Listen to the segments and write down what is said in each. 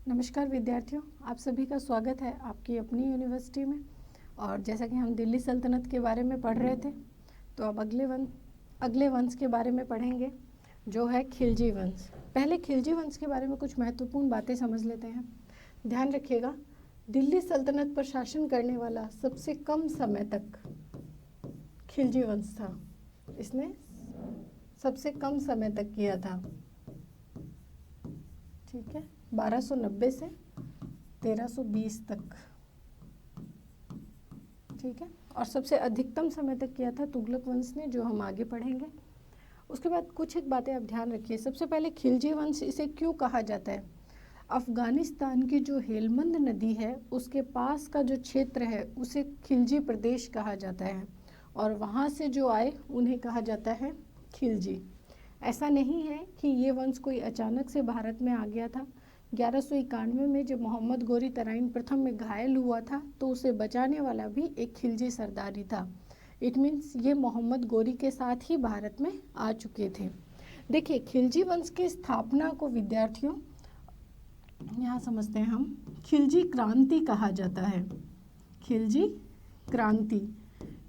नमस्कार विद्यार्थियों, आप सभी का स्वागत है आपकी अपनी यूनिवर्सिटी में। और जैसा कि हम दिल्ली सल्तनत के बारे में पढ़ रहे थे, तो अब अगले वंश के बारे में पढ़ेंगे, जो है खिलजी वंश। पहले खिलजी वंश के बारे में कुछ महत्वपूर्ण बातें समझ लेते हैं। ध्यान रखिएगा, दिल्ली सल्तनत पर शासन करने वाला सबसे कम समय तक खिलजी वंश था। इसने सबसे कम समय तक किया था, ठीक है, 1290 से 1320 तक, ठीक है। और सबसे अधिकतम समय तक किया था तुगलक वंश ने, जो हम आगे पढ़ेंगे। उसके बाद कुछ एक बातें आप ध्यान रखिए। सबसे पहले खिलजी वंश इसे क्यों कहा जाता है? अफगानिस्तान की जो हेलमंद नदी है उसके पास का जो क्षेत्र है उसे खिलजी प्रदेश कहा जाता है, और वहाँ से जो आए उन्हें कहा जाता है खिलजी। ऐसा नहीं है कि ये वंश कोई अचानक से भारत में आ गया था। 1191 में जब मोहम्मद गोरी तराइन प्रथम में घायल हुआ था तो उसे बचाने वाला भी एक खिलजी सरदार ही था। इट मीन्स ये मोहम्मद गोरी के साथ ही भारत में आ चुके थे। देखिए, खिलजी वंश की स्थापना को विद्यार्थियों यहाँ समझते हैं हम, खिलजी क्रांति कहा जाता है। खिलजी क्रांति,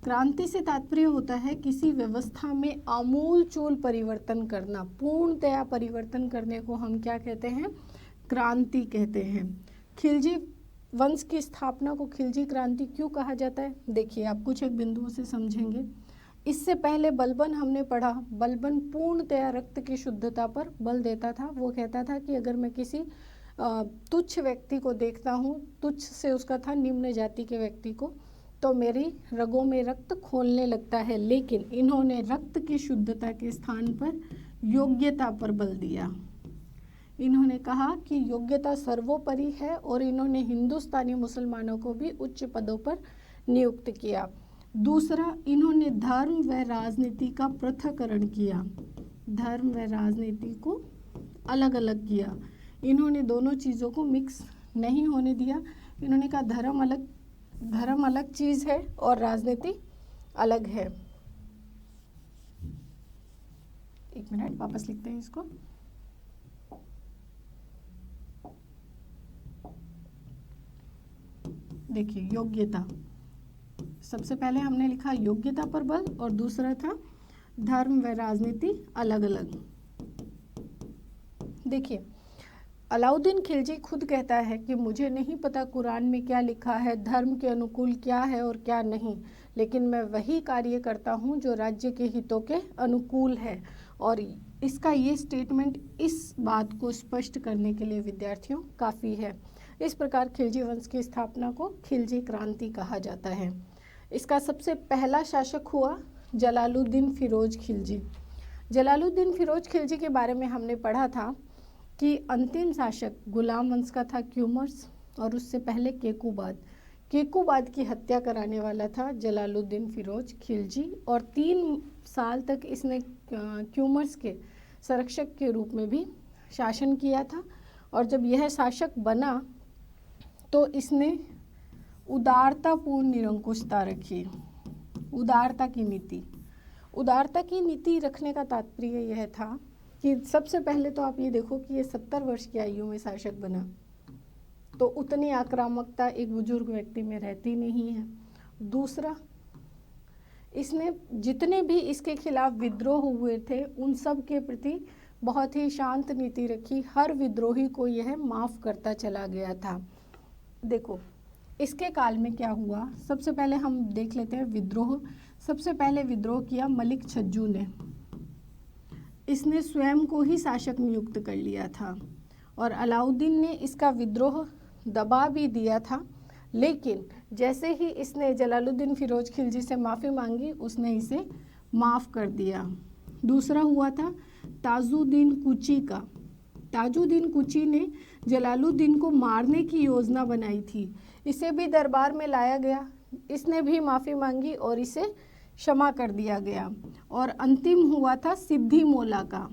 क्रांति से तात्पर्य होता है किसी व्यवस्था में आमूल चूल परिवर्तन करना, पूर्णतया परिवर्तन करने को हम क्या कहते हैं? क्रांति कहते हैं। खिलजी वंश की स्थापना को खिलजी क्रांति क्यों कहा जाता है? देखिए, आप कुछ एक बिंदुओं से समझेंगे। इससे पहले बलबन हमने पढ़ा, बलबन पूर्णतया रक्त की शुद्धता पर बल देता था। वो कहता था कि अगर मैं किसी तुच्छ व्यक्ति को देखता हूँ, तुच्छ से उसका था निम्न जाति के व्यक्ति को, तो मेरी रगों में रक्त खोलने लगता है। लेकिन इन्होंने रक्त की शुद्धता के स्थान पर योग्यता पर बल दिया। इन्होंने कहा कि योग्यता सर्वोपरि है, और इन्होंने हिंदुस्तानी मुसलमानों को भी उच्च पदों पर नियुक्त किया। दूसरा, इन्होंने धर्म व राजनीति का पृथक्करण किया। धर्म व राजनीति को अलग अलग किया। इन्होंने दोनों चीज़ों को मिक्स नहीं होने दिया। इन्होंने कहा धर्म अलग चीज़ है और राजनीति अलग है। एक मिनट, वापस लिखते हैं इसको। देखिए, योग्यता, सबसे पहले हमने लिखा योग्यता पर बल, और दूसरा था धर्म व राजनीति अलग अलग। देखिए, अलाउद्दीन खिलजी खुद कहता है कि मुझे नहीं पता कुरान में क्या लिखा है, धर्म के अनुकूल क्या है और क्या नहीं, लेकिन मैं वही कार्य करता हूँ जो राज्य के हितों के अनुकूल है। और इसका ये स्टेटमेंट इस बात को स्पष्ट करने के लिए विद्यार्थियों काफ़ी है। इस प्रकार खिलजी वंश की स्थापना को खिलजी क्रांति कहा जाता है। इसका सबसे पहला शासक हुआ जलालुद्दीन फिरोज खिलजी। जलालुद्दीन फिरोज खिलजी के बारे में हमने पढ़ा था कि अंतिम शासक गुलाम वंश का था क्यूमर्स, और उससे पहले केकूबाद की हत्या कराने वाला था जलालुद्दीन फिरोज खिलजी। और 3 साल तक इसने क्यूमर्स के संरक्षक के रूप में भी शासन किया था। और जब यह शासक बना तो इसने उदारतापूर्ण निरंकुशता रखी। उदारता की नीति रखने का तात्पर्य यह था कि सबसे पहले तो आप ये देखो कि ये 70 वर्ष की आयु में शासक बना, तो उतनी आक्रामकता एक बुजुर्ग व्यक्ति में रहती नहीं है। दूसरा, इसने जितने भी इसके खिलाफ विद्रोह हुए थे उन सब के प्रति बहुत ही शांत नीति रखी। हर विद्रोही को यह माफ़ करता चला गया था। देखो, इसके काल में क्या हुआ, सबसे पहले हम देख लेते हैं विद्रोह। सबसे पहले विद्रोह किया मलिक छज्जू ने। इसने स्वयं को ही शासक नियुक्त कर लिया था, और अलाउद्दीन ने इसका विद्रोह दबा भी दिया था। लेकिन जैसे ही इसने जलालुद्दीन फिरोज खिलजी से माफ़ी मांगी, उसने इसे माफ़ कर दिया। दूसरा हुआ था ताजुद्दीन कुची का। ताजुद्दीन कुची ने जलालुद्दीन को मारने की योजना बनाई थी। इसे भी दरबार में लाया गया, इसने भी माफ़ी मांगी और इसे क्षमा कर दिया गया। और अंतिम हुआ था सिद्धि मोला का।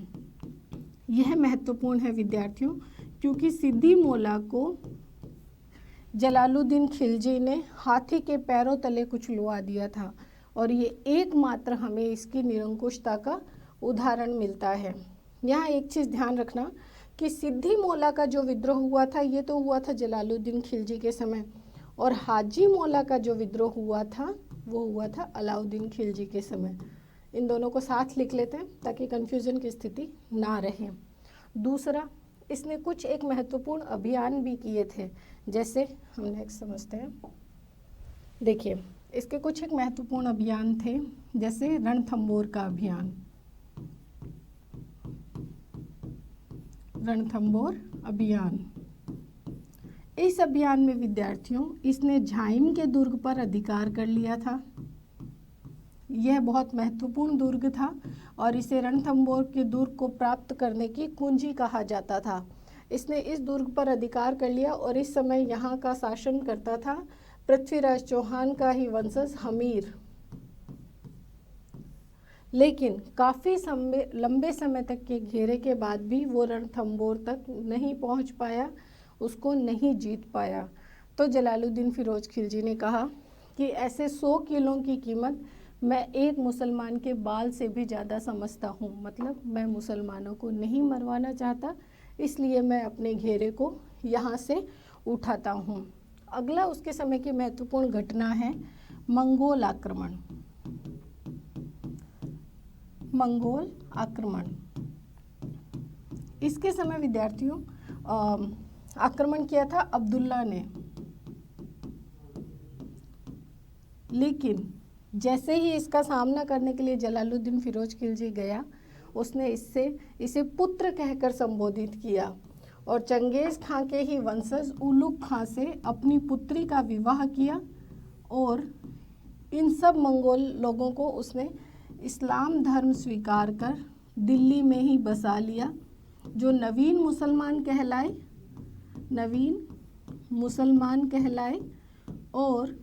यह महत्वपूर्ण है विद्यार्थियों, क्योंकि सिद्धि मोला को जलालुद्दीन खिलजी ने हाथी के पैरों तले कुचलवा दिया था, और ये एकमात्र हमें इसकी निरंकुशता का उदाहरण मिलता है। यहाँ एक चीज़ ध्यान रखना कि सिद्दी मौला का जो विद्रोह हुआ था ये तो हुआ था जलालुद्दीन खिलजी के समय, और हाजी मौला का जो विद्रोह हुआ था वो हुआ था अलाउद्दीन खिलजी के समय। इन दोनों को साथ लिख लेते हैं ताकि कन्फ्यूज़न की स्थिति ना रहे। दूसरा, इसने कुछ एक महत्वपूर्ण अभियान भी किए थे, जैसे हम नेक्स्ट समझते हैं। देखिए, इसके कुछ एक महत्वपूर्ण अभियान थे, जैसे रणथंबोर का अभियान। रणथंबोर अभियान, इस अभियान में विद्यार्थियों इसने झाइम के दुर्ग पर अधिकार कर लिया था। यह बहुत महत्वपूर्ण दुर्ग था और इसे रणथंबोर के दुर्ग को प्राप्त करने की कुंजी कहा जाता था। इसने इस दुर्ग पर अधिकार कर लिया और इस समय यहाँ का शासन करता था पृथ्वीराज चौहान का ही वंशज हमीर। लेकिन काफ़ी लंबे समय तक के घेरे के बाद भी वो रणथंबोर तक नहीं पहुँच पाया, उसको नहीं जीत पाया। तो जलालुद्दीन फिरोज खिलजी ने कहा कि ऐसे 100 किलों की कीमत मैं एक मुसलमान के बाल से भी ज़्यादा समझता हूँ। मतलब मैं मुसलमानों को नहीं मरवाना चाहता, इसलिए मैं अपने घेरे को यहाँ से उठाता हूँ। अगला उसके समय की महत्वपूर्ण घटना है मंगोल आक्रमण। मंगोल आक्रमण, इसके समय विद्यार्थियों आक्रमण किया था अब्दुल्ला ने। लेकिन जैसे ही इसका सामना करने के लिए जलालुद्दीन फिरोज खिलजी गया, उसने इसे पुत्र कहकर संबोधित किया और चंगेज़ खां के ही वंशज उलुग खां से अपनी पुत्री का विवाह किया और इन सब मंगोल लोगों को उसने इस्लाम धर्म स्वीकार कर दिल्ली में ही बसा लिया, जो नवीन मुसलमान कहलाए और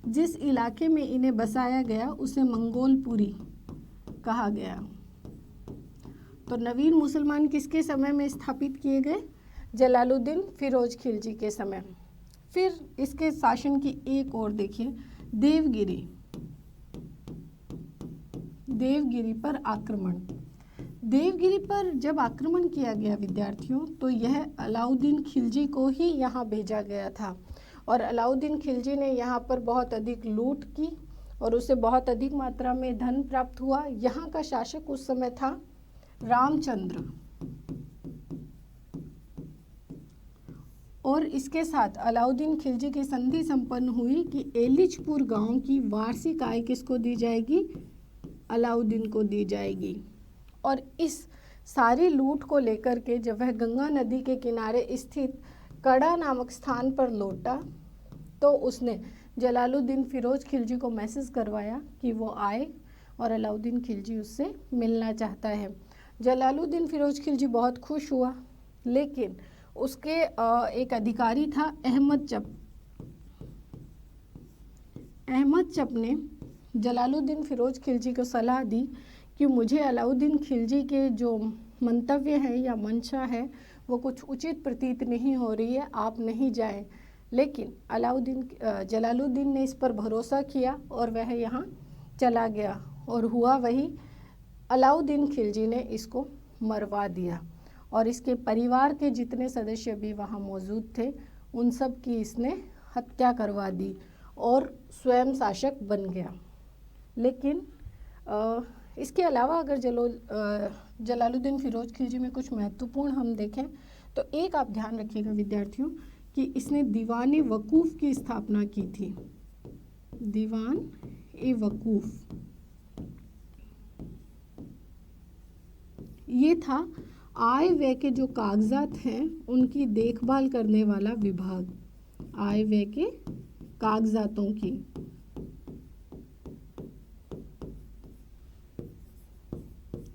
जिस इलाके में इन्हें बसाया गया उसे मंगोलपुरी कहा गया। तो नवीन मुसलमान किसके समय में स्थापित किए गए? जलालुद्दीन फिरोज खिलजी के समय। फिर इसके शासन की एक और देखिए, देवगिरी पर आक्रमण। देवगिरी पर जब आक्रमण किया गया विद्यार्थियों, तो यह अलाउद्दीन खिलजी को ही यहाँ भेजा गया था और अलाउद्दीन खिलजी ने यहाँ पर बहुत अधिक लूट की और उसे बहुत अधिक मात्रा में धन प्राप्त हुआ। यहाँ का शासक उस समय था रामचंद्र, और इसके साथ अलाउद्दीन खिलजी की संधि संपन्न हुई कि एलिचपुर गांव की वार्षिक आय किसको दी जाएगी? अलाउद्दीन को दी जाएगी। और इस सारी लूट को लेकर के जब वह गंगा नदी के किनारे स्थित कड़ा नामक स्थान पर लौटा, तो उसने जलालुद्दीन फिरोज खिलजी को मैसेज करवाया कि वो आए और अलाउद्दीन खिलजी उससे मिलना चाहता है। जलालुद्दीन फिरोज खिलजी बहुत खुश हुआ, लेकिन उसके एक अधिकारी था अहमद चप ने जलालुद्दीन फिरोज खिलजी को सलाह दी कि मुझे अलाउद्दीन खिलजी के जो मंतव्य है या मंशा है वो कुछ उचित प्रतीत नहीं हो रही है, आप नहीं जाएं। लेकिन जलालुद्दीन ने इस पर भरोसा किया और वह यहाँ चला गया और हुआ वही, अलाउद्दीन खिलजी ने इसको मरवा दिया और इसके परिवार के जितने सदस्य भी वहाँ मौजूद थे उन सब की इसने हत्या करवा दी और स्वयं शासक बन गया। लेकिन इसके अलावा अगर जलालुद्दीन फिरोज खिलजी में कुछ महत्वपूर्ण हम देखें तो एक आप ध्यान रखिएगा विद्यार्थियों कि इसने दीवान वकूफ़ की स्थापना की थी। दीवान ए वकूफ़, ये था आय व्यय के जो कागजात हैं उनकी देखभाल करने वाला विभाग। आय व्यय के कागजातों की,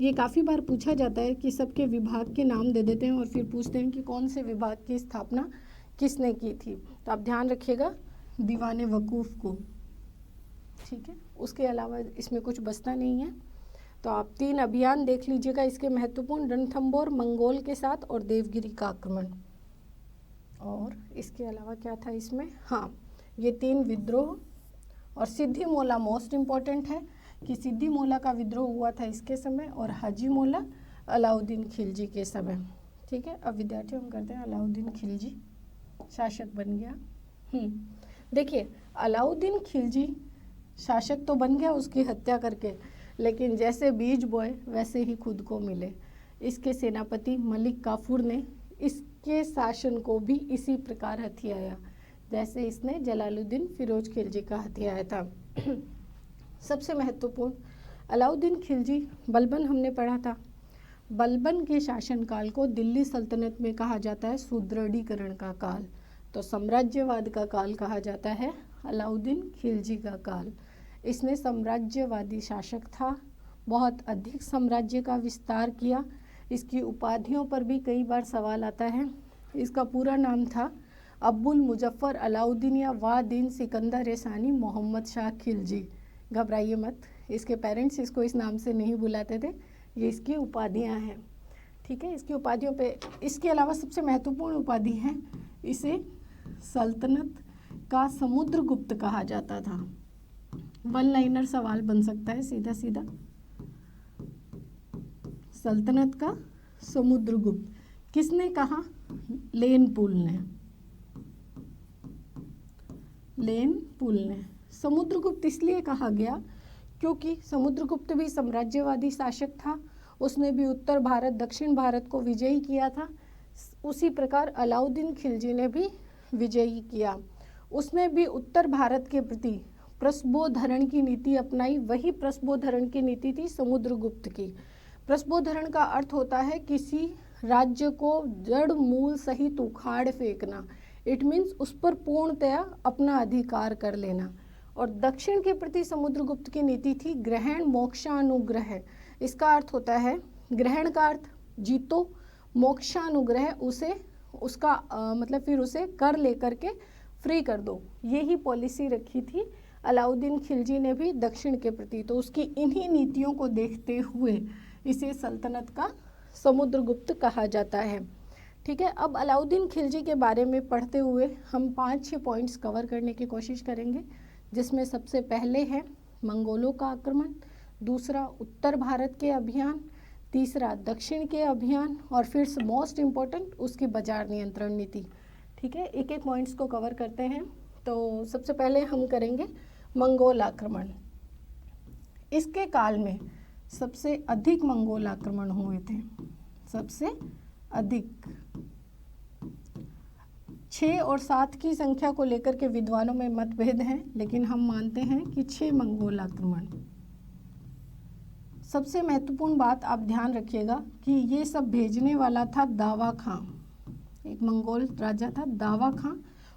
ये काफ़ी बार पूछा जाता है कि सबके विभाग के नाम दे देते हैं और फिर पूछते हैं कि कौन से विभाग की स्थापना किसने की थी। तो आप ध्यान रखिएगा दीवान वकूफ़ को, ठीक है। उसके अलावा इसमें कुछ बचता नहीं है। तो आप 3 अभियान देख लीजिएगा इसके महत्वपूर्ण, रणथंबोर, मंगोल के साथ और देवगिरी का आक्रमण। और इसके अलावा क्या था इसमें? हाँ, ये 3 विद्रोह और सिद्दी मौला मोस्ट इम्पॉर्टेंट है कि सिद्दी मौला का विद्रोह हुआ था इसके समय और हाजी मौला अलाउद्दीन खिलजी के समय। ठीक है, अब विद्यार्थियों हम करते हैं अलाउद्दीन खिलजी शासक बन गया। देखिए, अलाउद्दीन खिलजी शासक तो बन गया उसकी हत्या करके, लेकिन जैसे बीज बोए वैसे ही खुद को मिले। इसके सेनापति मलिक काफूर ने इसके शासन को भी इसी प्रकार हथियाया जैसे इसने जलालुद्दीन फिरोज खिलजी का हथियाया था। सबसे महत्वपूर्ण, अलाउद्दीन खिलजी बलबन हमने पढ़ा था। बलबन के शासनकाल को दिल्ली सल्तनत में कहा जाता है सुदृढ़ीकरण का काल, तो साम्राज्यवाद का काल कहा जाता है अलाउद्दीन खिलजी का काल। इसने साम्राज्यवादी शासक था, बहुत अधिक साम्राज्य का विस्तार किया। इसकी उपाधियों पर भी कई बार सवाल आता है। इसका पूरा नाम था अब्बुल मुजफ्फर अलाउद्दीन या वादीन सिकंदर सानी मोहम्मद शाह खिलजी। घबराइए मत, इसके पेरेंट्स इसको इस नाम से नहीं बुलाते थे, ये इसकी उपाधियां हैं। ठीक है, इसकी उपाधियों पे इसके अलावा सबसे महत्वपूर्ण उपाधि है, इसे सल्तनत का समुद्रगुप्त कहा जाता था। वन लाइनर सवाल बन सकता है सीधा सीधा। सल्तनत का समुद्रगुप्त किसने कहा? लेनपुल ने। लेनपुल ने समुद्रगुप्त इसलिए कहा गया क्योंकि समुद्रगुप्त भी साम्राज्यवादी शासक था। उसने भी उत्तर भारत दक्षिण भारत को विजयी किया था। उसी प्रकार अलाउद्दीन खिलजी ने भी विजयी किया। उसने भी उत्तर भारत के प्रति प्रस्बोधरण की नीति अपनाई। वही प्रस्बोधरण की नीति थी समुद्रगुप्त की। प्रस्बोधरण का अर्थ होता है किसी राज्य को जड़ मूल सहित उखाड़ फेंकना। इट मीन्स उस पर पूर्णतया अपना अधिकार कर लेना। और दक्षिण के प्रति समुद्रगुप्त की नीति थी ग्रहण मोक्षानुग्रह। इसका अर्थ होता है, ग्रहण का अर्थ जीतो, मोक्षानुग्रह उसे उसका मतलब फिर उसे कर लेकर के फ्री कर दो। यही पॉलिसी रखी थी अलाउद्दीन खिलजी ने भी दक्षिण के प्रति। तो उसकी इन्हीं नीतियों को देखते हुए इसे सल्तनत का समुद्रगुप्त कहा जाता है। ठीक है, अब अलाउद्दीन खिलजी के बारे में पढ़ते हुए हम 5-6 पॉइंट्स कवर करने की कोशिश करेंगे, जिसमें सबसे पहले है मंगोलों का आक्रमण, दूसरा उत्तर भारत के अभियान, तीसरा दक्षिण के अभियान, और फिर मोस्ट इम्पोर्टेंट उसकी बाजार नियंत्रण नीति। ठीक है, एक एक पॉइंट्स को कवर करते हैं। तो सबसे पहले हम करेंगे मंगोल आक्रमण। इसके काल में सबसे अधिक मंगोल आक्रमण हुए थे, सबसे अधिक। 6 और 7 की संख्या को लेकर के विद्वानों में मतभेद हैं, लेकिन हम मानते हैं कि 6 मंगोल आक्रमण। सबसे महत्वपूर्ण बात आप ध्यान रखिएगा कि ये सब भेजने वाला था दावा खां, एक मंगोल राजा था दावा खां।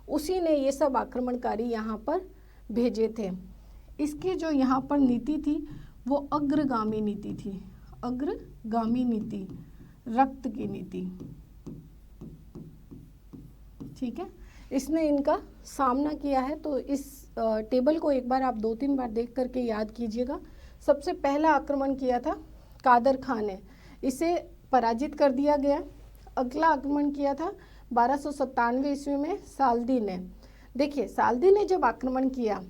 उसी ने ये सब आक्रमणकारी यहाँ पर भेजे थे। इसकी जो यहाँ पर नीति थी वो अग्रगामी नीति थी, अग्रगामी नीति, रक्त की नीति। ठीक है, इसने इनका सामना किया है। तो इस टेबल को एक बार आप 2-3 बार देख करके याद कीजिएगा। सबसे पहला आक्रमण किया था कादर खान ने, इसे पराजित कर दिया गया। अगला आक्रमण किया था 1297 ईस्वी में साल्दी ने। देखिए, साल्दी ने जब आक्रमण किया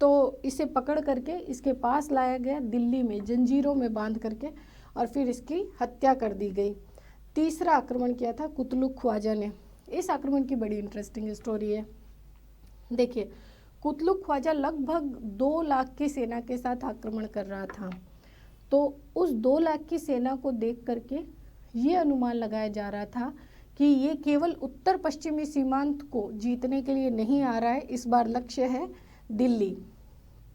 तो इसे पकड़ करके इसके पास लाया गया दिल्ली में, जंजीरों में बांध करके, और फिर इसकी हत्या कर दी गई। तीसरा आक्रमण किया था कुतलुक ख्वाजा ने। इस आक्रमण की बड़ी इंटरेस्टिंग स्टोरी है। देखिए, कुतलुक ख्वाजा लगभग 2 लाख की सेना के साथ आक्रमण कर रहा था। तो उस 2 लाख की सेना को देख करके ये अनुमान लगाया जा रहा था कि ये केवल उत्तर पश्चिमी सीमांत को जीतने के लिए नहीं आ रहा है, इस बार लक्ष्य है दिल्ली।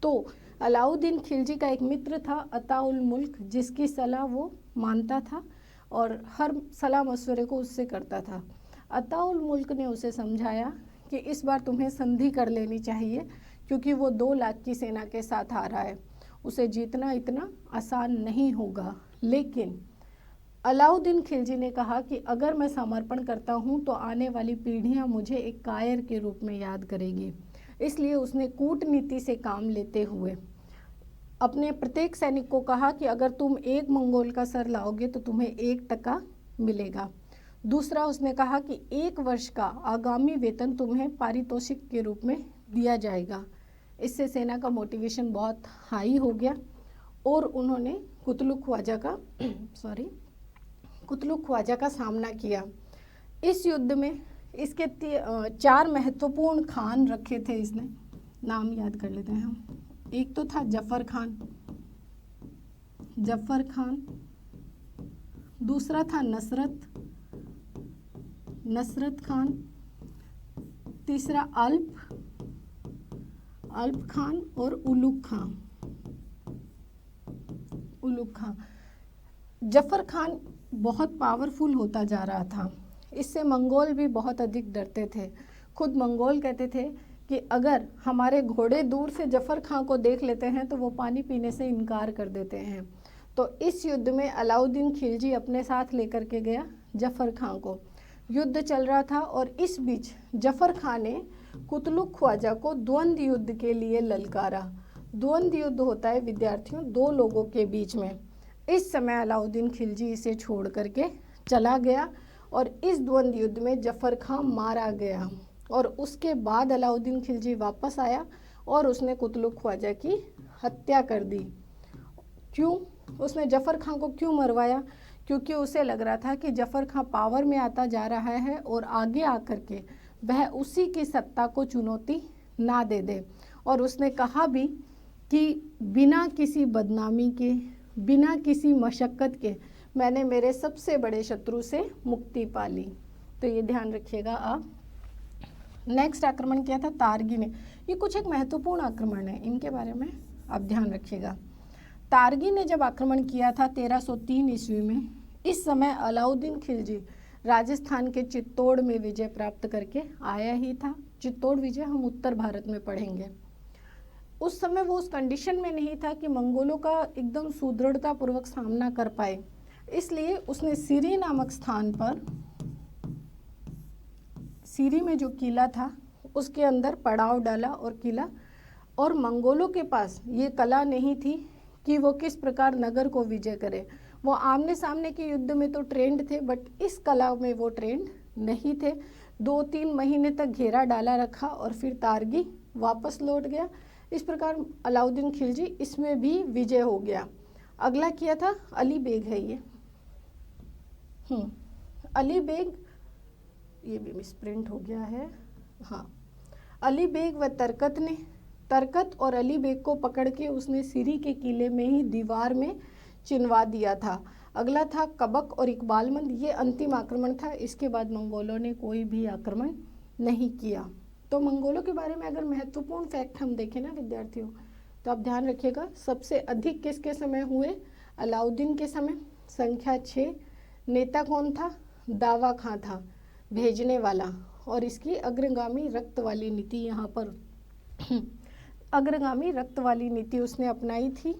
तो अलाउद्दीन खिलजी का एक मित्र था अताउल मुल्क, जिसकी सलाह वो मानता था और हर सलाह मशवरे को उससे करता था। अताउल मुल्क ने उसे समझाया कि इस बार तुम्हें संधि कर लेनी चाहिए, क्योंकि वो 2 लाख की सेना के साथ आ रहा है, उसे जीतना इतना आसान नहीं होगा। लेकिन अलाउद्दीन खिलजी ने कहा कि अगर मैं समर्पण करता हूँ तो आने वाली पीढ़ियाँ मुझे एक कायर के रूप में याद करेगी। इसलिए उसने कूटनीति से काम लेते हुए अपने प्रत्येक सैनिक को कहा कि अगर तुम 1 मंगोल का सर लाओगे तो तुम्हें 1 टका मिलेगा। दूसरा, उसने कहा कि 1 वर्ष का आगामी वेतन तुम्हें पारितोषिक के रूप में दिया जाएगा। इससे सेना का मोटिवेशन बहुत हाई हो गया और उन्होंने कुतलुक ख्वाजा का कुतलुक ख्वाजा का सामना किया। इस युद्ध में इसके 4 महत्वपूर्ण खान रखे थे इसने, नाम याद कर लेते हैं हम। एक तो था जफर खान, दूसरा था नसरत खान, तीसरा अल्प खान और उलुग खां। जफर खान बहुत पावरफुल होता जा रहा था, इससे मंगोल भी बहुत अधिक डरते थे। खुद मंगोल कहते थे कि अगर हमारे घोड़े दूर से जफर खां को देख लेते हैं तो वो पानी पीने से इनकार कर देते हैं। तो इस युद्ध में अलाउद्दीन खिलजी अपने साथ लेकर के गया जफर खां को। युद्ध चल रहा था और इस बीच जफर खां ने कुतलुक ख्वाजा को द्वंद्व युद्ध के लिए ललकारा। द्वंद्व युद्ध होता है विद्यार्थियों 2 लोगों के बीच में। इस समय अलाउद्दीन खिलजी इसे छोड़ करके चला गया और इस द्वंद्व युद्ध में जफर खां मारा गया। और उसके बाद अलाउद्दीन खिलजी वापस आया और उसने कुतलुक ख्वाजा की हत्या कर दी। क्यों? उसने जफर खां को क्यों मरवाया? क्योंकि उसे लग रहा था कि जफर खां पावर में आता जा रहा है और आगे आकर के वह उसी की सत्ता को चुनौती ना दे दे। और उसने कहा भी कि बिना किसी बदनामी के, बिना किसी मशक्क़त के मैंने मेरे सबसे बड़े शत्रु से मुक्ति पा ली। तो ये ध्यान रखिएगा आप। नेक्स्ट आक्रमण किया था तारगी ने। ये कुछ एक महत्वपूर्ण आक्रमण है, इनके बारे में आप ध्यान रखिएगा। तारगी ने जब आक्रमण किया था 1303 ईस्वी में, इस समय अलाउद्दीन खिलजी राजस्थान के चित्तौड़ में विजय प्राप्त करके आया ही था। चित्तौड़ विजय हम उत्तर भारत में पढ़ेंगे। उस समय वो उस कंडीशन में नहीं था कि मंगोलों का एकदम सुदृढ़ता पूर्वक सामना कर पाए, इसलिए उसने सीरी नामक स्थान पर, सीरी में जो किला था उसके अंदर पड़ाव डाला और मंगोलों के पास ये कला नहीं थी कि वो किस प्रकार नगर को विजय करे। वो आमने सामने के युद्ध में तो ट्रेंड थे, बट इस कला में वो ट्रेंड नहीं थे। 2-3 महीने तक घेरा डाला रखा और फिर तारगी वापस लौट गया। इस प्रकार अलाउद्दीन खिलजी इसमें भी विजय हो गया। अगला किया था अली बेग है ये। अली बेग, ये भी मिसप्रिंट हो गया है। हाँ, अली बेग व तरकत और अली बेग को पकड़ के उसने सीरी के किले में ही दीवार में चिनवा दिया था। अगला था कबक और इकबालमंद, ये अंतिम आक्रमण था। इसके बाद मंगोलों ने कोई भी आक्रमण नहीं किया। तो मंगोलों के बारे में अगर महत्वपूर्ण फैक्ट हम देखें ना विद्यार्थियों, तो आप ध्यान रखिएगा, सबसे अधिक किसके समय हुए? अलाउद्दीन के समय, संख्या 6। नेता कौन था? दावा खां था भेजने वाला, और इसकी अग्रगामी रक्त वाली नीति, यहाँ पर अग्रगामी रक्त वाली नीति उसने अपनाई थी।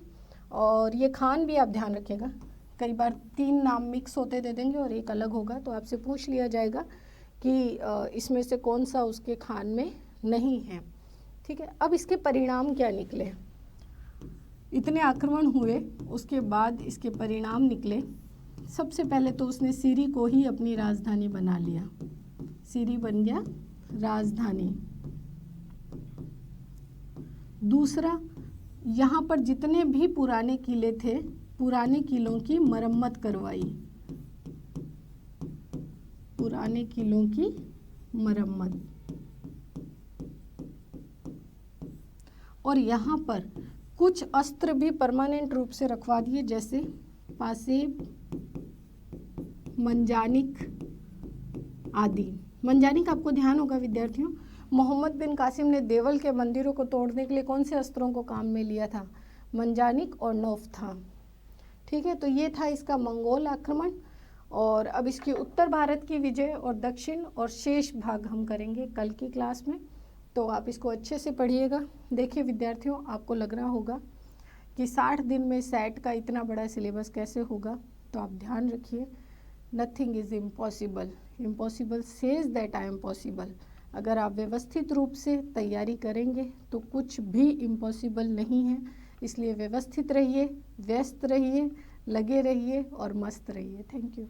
और ये खान भी आप ध्यान रखिएगा, कई बार 3 नाम मिक्स होते दे देंगे और एक अलग होगा, तो आपसे पूछ लिया जाएगा कि इसमें से कौन सा उसके खान में नहीं है। ठीक है, अब इसके परिणाम क्या निकले? इतने आक्रमण हुए, उसके बाद इसके परिणाम निकले। सबसे पहले तो उसने सीरी को ही अपनी राजधानी बना लिया। सीरी बन गया राजधानी। दूसरा, यहाँ पर जितने भी पुराने किले थे, पुराने किलों की मरम्मत करवाई। पुराने किलों की मरम्मत। और यहाँ पर कुछ अस्त्र भी परमानेंट रूप से रखवा दिए, जैसे पासेब, मंजानिक आदि। मंजानिक आपको ध्यान होगा विद्यार्थियों, मोहम्मद बिन कासिम ने देवल के मंदिरों को तोड़ने के लिए कौन से अस्त्रों को काम में लिया था? मंजानिक और नौफ था। ठीक है, तो ये था इसका मंगोल आक्रमण। और अब इसकी उत्तर भारत की विजय और दक्षिण और शेष भाग हम करेंगे कल की क्लास में, तो आप इसको अच्छे से पढ़िएगा। देखिए विद्यार्थियों, आपको लग रहा होगा कि 60 दिन में सेट का इतना बड़ा सिलेबस कैसे होगा, तो आप ध्यान रखिए, nothing is impossible, impossible says that I am possible. अगर आप व्यवस्थित रूप से तैयारी करेंगे तो कुछ भी इम्पॉसिबल नहीं है। इसलिए व्यवस्थित रहिए, व्यस्त रहिए, लगे रहिए और मस्त रहिए। Thank you.